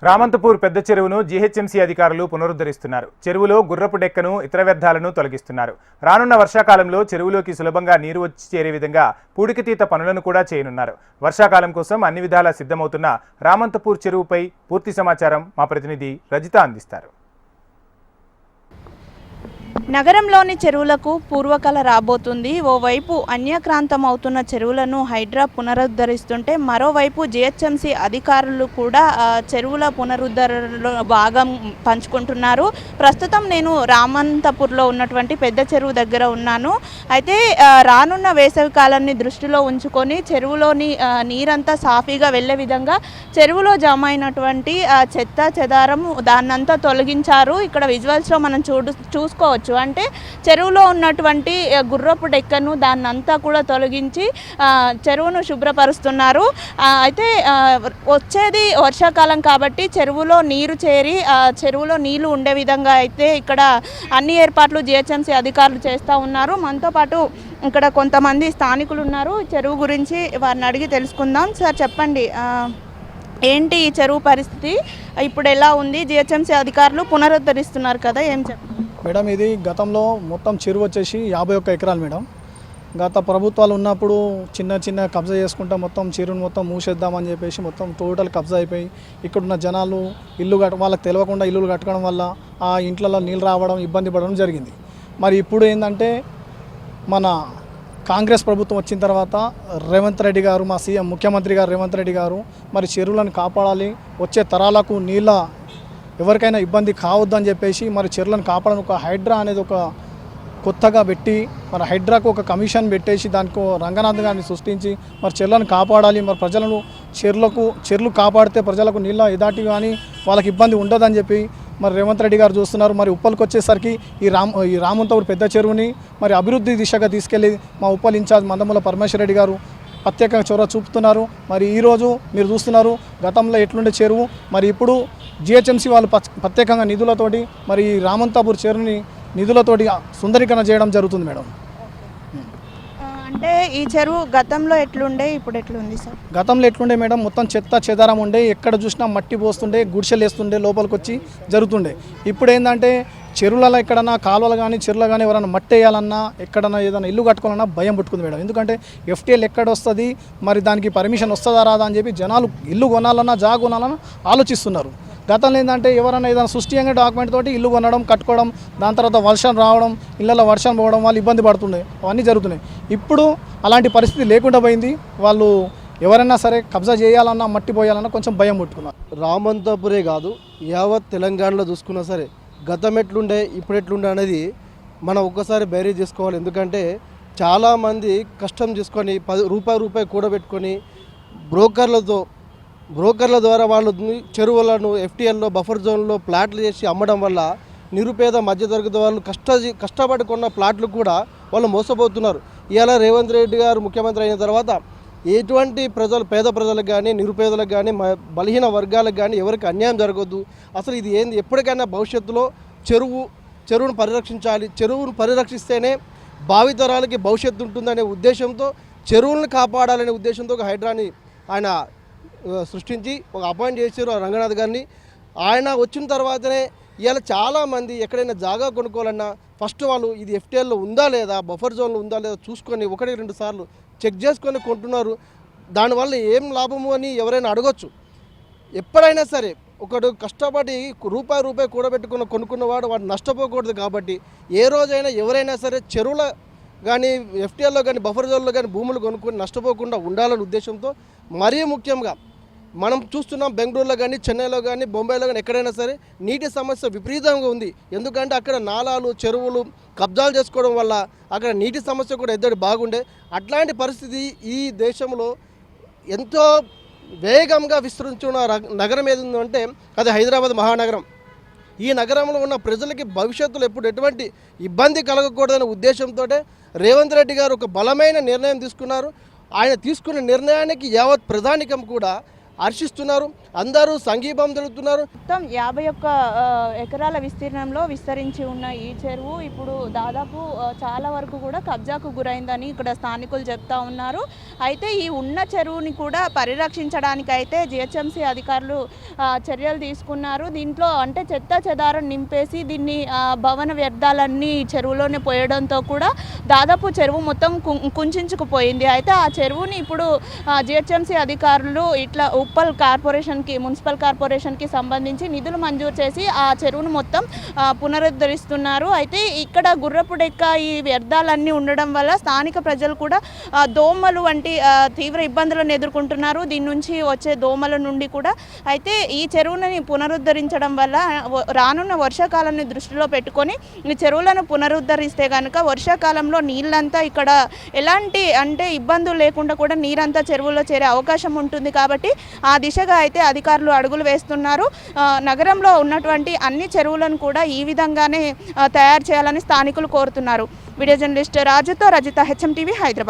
రామంతపూర్ పెద్ద చెరువును జీహెచ్ఎంసీ అధికారులు పునరుద్ధరిస్తున్నారు. చెరువులో గుర్రపు డెక్కను ఇతర వ్యర్థాలను తొలగిస్తున్నారు. రానున్న వర్షాకాలంలో చెరువులోకి సులభంగా నీరు వచ్చి చేరే విధంగా పూడికతీత పనులను కూడా చేయనున్నారు. వర్షాకాలం కోసం అన్ని విధాలా సిద్ధమవుతున్న రామంతపూర్ చెరువుపై పూర్తి సమాచారం మా ప్రతినిధి రజిత అందిస్తారు. నగరంలోని చెరువులకు పూర్వకళ రాబోతుంది. ఓవైపు అన్యక్రాంతం అవుతున్న చెరువులను హైడ్రా పునరుద్ధరిస్తుంటే మరోవైపు జిహెచ్ఎంసీ అధికారులు కూడా చెరువుల పునరుద్ధరణలో భాగం పంచుకుంటున్నారు. ప్రస్తుతం నేను రామంతపూర్లో ఉన్నటువంటి పెద్ద చెరువు దగ్గర ఉన్నాను. అయితే రానున్న వేసవి కాలాన్ని దృష్టిలో ఉంచుకొని చెరువులోని నీరంతా సాఫీగా వెళ్లే విధంగా చెరువులో జమ అయినటువంటి చెత్త చెదారం దాన్నంతా తొలగించారు. ఇక్కడ విజువల్స్లో మనం చూసుకోవచ్చు. అంటే చెరువులో ఉన్నటువంటి గుర్రపు డెక్కను దాన్నంతా కూడా తొలగించి చెరువును శుభ్రపరుస్తున్నారు. అయితే వచ్చేది వర్షాకాలం కాబట్టి చెరువులో నీరు చేరి చెరువులో నీళ్లు ఉండే విధంగా అయితే ఇక్కడ అన్ని ఏర్పాట్లు జిహెచ్ఎంసీ అధికారులు చేస్తూ ఉన్నారు. మనతో పాటు ఇక్కడ కొంతమంది స్థానికులు ఉన్నారు. చెరువు గురించి వారిని అడిగి తెలుసుకుందాం. సార్ చెప్పండి, ఏంటి ఈ చెరువు పరిస్థితి ఇప్పుడు ఎలా ఉంది? జిహెచ్ఎంసీ అధికారులు పునరుద్ధరిస్తున్నారు కదా, ఏం చెప్పండి మేడం? ఇది గతంలో మొత్తం చెరువు వచ్చేసి 51 ఎకరాలు మేడం. గత ప్రభుత్వాలు ఉన్నప్పుడు చిన్న కబ్జా చేసుకుంటా మొత్తం చెరువును మొత్తం మూసేద్దామని చెప్పేసి మొత్తం టోటల్ కబ్జా అయిపోయి ఇక్కడున్న జనాలు వాళ్ళకి తెలియకుండా ఇల్లులు కట్టుకోవడం వల్ల ఆ ఇంట్లలో నీళ్ళు రావడం ఇబ్బంది పడడం జరిగింది. మరి ఇప్పుడు ఏంటంటే మన కాంగ్రెస్ ప్రభుత్వం వచ్చిన తర్వాత రేవంత్ రెడ్డి గారు, మా సీఎం ముఖ్యమంత్రి గారు రేవంత్ రెడ్డి గారు మరి చెరువులను కాపాడాలి, వచ్చే తరాలకు నీళ్ళ ఎవరికైనా ఇబ్బంది కావద్దని చెప్పేసి మరి చెరువులను కాపాడడానికి ఒక హైడ్రా అనేది ఒక కొత్తగా పెట్టి మరి హైడ్రాకు ఒక కమిషన్ పెట్టేసి దానికి రంగనాథ్ గారిని సృష్టించి మరి చెరువులను కాపాడాలి, మరి ప్రజలను చెరువులు కాపాడితే ప్రజలకు నీళ్ళ ఎదాటి కానీ వాళ్ళకి ఇబ్బంది ఉండదని చెప్పి మరి రేవంత్ రెడ్డి గారు చూస్తున్నారు. మరి ఉప్పల్కి వచ్చేసరికి ఈ రామంతపూర్ పెద్ద చెరువుని మరి అభివృద్ధి దిశగా తీసుకెళ్ళి మా ఉప్పల్ ఇన్ఛార్జ్ మందముల పరమేశ్వర్ రెడ్డి గారు ప్రత్యేకంగా చొరవ చూపుతున్నారు. మరి ఈరోజు మీరు చూస్తున్నారు గతంలో ఎట్లుండే చెరువు, మరి ఇప్పుడు జిహెచ్ఎంసీ వాళ్ళు ప్రత్యేకంగా నిధులతోటి మరి రామంతపూర్ చెరువుని నిధులతోటి సుందరీకరణ చేయడం జరుగుతుంది మేడం. అంటే ఈ చెరువు గతంలో ఎట్లుండే ఇప్పుడు ఎట్లుంది సార్? గతంలో ఎట్లుండే మేడం, మొత్తం చెత్త చెదారం ఉండే, ఎక్కడ చూసినా మట్టి పోస్తుండే, గుడిసెలు వేస్తుండే, లోపలికి వచ్చి జరుగుతుండే. ఇప్పుడు ఏంటంటే చెరువులలో ఎక్కడన్నా కాలువలు కానీ చెరువులు కానీ ఎవరైనా మట్టి వేయాలన్నా ఎక్కడన్నా ఏదైనా ఇల్లు కట్టుకోవాలన్నా భయం పుట్టుకుంది మేడం. ఎందుకంటే ఎఫ్టీఎల్ ఎక్కడ వస్తుంది, మరి దానికి పర్మిషన్ వస్తుందా రాదా అని చెప్పి జనాలు ఇల్లు కొనాలన్నా జాగా కొనాలన్నా ఆలోచిస్తున్నారు. గతంలో ఏంటంటే ఎవరైనా ఏదైనా సృష్టించే డాక్యుమెంట్ తోటి ఇల్లు కొనడం కట్టుకోవడం, దాని తర్వాత వర్షం రావడం, ఇళ్ళలో వర్షం పోవడం, వాళ్ళు ఇబ్బంది పడుతుండే, అవన్నీ జరుగుతున్నాయి. ఇప్పుడు అలాంటి పరిస్థితి లేకుండా పోయింది. వాళ్ళు ఎవరైనా సరే కబ్జా చేయాలన్నా మట్టి పోయాలన్నా కొంచెం భయం పుట్టుకున్నారు. రామంతపురే కాదు, యావత్ తెలంగాణలో చూసుకున్నా సరే గతం ఎట్లుండే ఇప్పుడు ఎట్లుండే అనేది మనం ఒక్కసారి బేరీ చేసుకోవాలి. ఎందుకంటే చాలామంది కష్టం చేసుకొని రూపాయి కూడబెట్టుకొని బ్రోకర్ల ద్వారా వాళ్ళు చెరువులను ఎఫ్టీఎల్లో బఫర్ జోన్లో ప్లాట్లు చేసి అమ్మడం వల్ల నిరుపేద మధ్యతరగతి వాళ్ళు కష్టపడి కొన్న ప్లాట్లు కూడా వాళ్ళు మోసపోతున్నారు. ఇవాళ రేవంత్ రెడ్డి గారు ముఖ్యమంత్రి అయిన తర్వాత ఎటువంటి పేద ప్రజలకు కానీ నిరుపేదలకు కానీ బలహీన వర్గాలకు కానీ ఎవరికి అన్యాయం జరగద్దు. అసలు ఇది ఏంది, ఎప్పటికైనా భవిష్యత్తులో చెరువును పరిరక్షించాలి, చెరువును పరిరక్షిస్తేనే భావితరాలకి భవిష్యత్తు ఉంటుందనే ఉద్దేశంతో చెరువులను కాపాడాలనే ఉద్దేశంతో ఒక హైడ్రాని ఆయన సృష్టించి ఒక అపాయింట్ చేశారు రంగనాథ్ గారిని. ఆయన వచ్చిన తర్వాతనే ఇవాళ చాలామంది ఎక్కడైనా జాగా కొనుక్కోవాలన్నా ఫస్ట్ వాళ్ళు ఇది ఎఫ్టీఎల్లో ఉందా లేదా, బఫర్ జోన్లో ఉందా లేదా చూసుకొని 1-2 సార్లు చెక్ చేసుకొని కొంటున్నారు. దానివల్ల ఏం లాభము అని ఎవరైనా అడగొచ్చు. ఎప్పుడైనా సరే ఒకడు కష్టపడి రూపాయి కొనుక్కున్నవాడు వాడు నష్టపోకూడదు. కాబట్టి ఏ రోజైనా ఎవరైనా సరే చెరువుల కానీ ఎఫ్టీఎల్లో కానీ బఫర్ జోన్లో కానీ భూములు కొనుక్కొని నష్టపోకుండా ఉండాలనే ఉద్దేశంతో మరీ ముఖ్యంగా మనం చూస్తున్నాం బెంగళూరులో కానీ చెన్నైలో కానీ బొంబాయిలో కానీ ఎక్కడైనా సరే నీటి సమస్య విపరీతంగా ఉంది. ఎందుకంటే అక్కడ నాలాలు చెరువులు కబ్జాలు చేసుకోవడం వల్ల అక్కడ నీటి సమస్య కూడా ఎద్దడి బాగుండే. అట్లాంటి పరిస్థితి ఈ దేశంలో ఎంతో వేగంగా విస్తరించిన నగరం ఏది ఉందంటే అది హైదరాబాద్ మహానగరం. ఈ నగరంలో ఉన్న ప్రజలకి భవిష్యత్తులో ఎప్పుడు ఎటువంటి ఇబ్బంది కలగకూడదనే ఉద్దేశంతో రేవంత్ రెడ్డి గారు ఒక బలమైన నిర్ణయం తీసుకున్నారు. ఆయన తీసుకున్న నిర్ణయానికి యావత్ ప్రధానికం కూడా హర్షిస్తున్నారు, అందరూ సంఘీభావం తెలుపుతున్నారు. మొత్తం 51 ఎకరాల విస్తీర్ణంలో విస్తరించి ఉన్న ఈ చెరువు ఇప్పుడు దాదాపు చాలా వరకు కూడా కబ్జాకు గురైందని ఇక్కడ స్థానికులు చెప్తా ఉన్నారు. అయితే ఈ ఉన్న చెరువుని కూడా పరిరక్షించడానికి అయితే జిహెచ్ఎంసీ అధికారులు చర్యలు తీసుకున్నారు. దీంట్లో అంటే చెత్త చెదారం నింపేసి దీన్ని భవన వ్యర్థాలన్నీ చెరువులోనే పోయడంతో కూడా దాదాపు చెరువు మొత్తం కుంచుకుపోయింది. అయితే ఆ చెరువుని ఇప్పుడు జిహెచ్ఎంసీ అధికారులు ఇట్లా ఉప్పల్ కార్పొరేషన్కి మున్సిపల్ కార్పొరేషన్కి సంబంధించి నిధులు మంజూరు చేసి ఆ చెరువును మొత్తం పునరుద్ధరిస్తున్నారు. అయితే ఇక్కడ గుర్రపు డెక్క ఈ వ్యర్థాలన్నీ ఉండడం వల్ల స్థానిక ప్రజలు కూడా దోమలు వంటి తీవ్ర ఇబ్బందులను ఎదుర్కొంటున్నారు. దీని నుంచి వచ్చే దోమల నుండి కూడా అయితే ఈ చెరువుని పునరుద్ధరించడం వల్ల రానున్న వర్షాకాలాన్ని దృష్టిలో పెట్టుకొని ఈ చెరువులను పునరుద్ధరిస్తే కనుక వర్షాకాలంలో నీళ్ళంతా ఇక్కడ ఎలాంటి అంటే ఇబ్బందులు లేకుండా కూడా నీరంతా చెరువులో చేరే అవకాశం ఉంటుంది. కాబట్టి ఆ దిశగా అయితే అధికారులు అడుగులు వేస్తున్నారు. నగరంలో ఉన్నటువంటి అన్ని చెరువులను కూడా ఈ విధంగానే తయారు చేయాలని స్థానికులు కోరుతున్నారు. వీడియో జర్నలిస్ట్ రాజుతో రజిత, హెచ్ఎం టీవీ, హైదరాబాద్.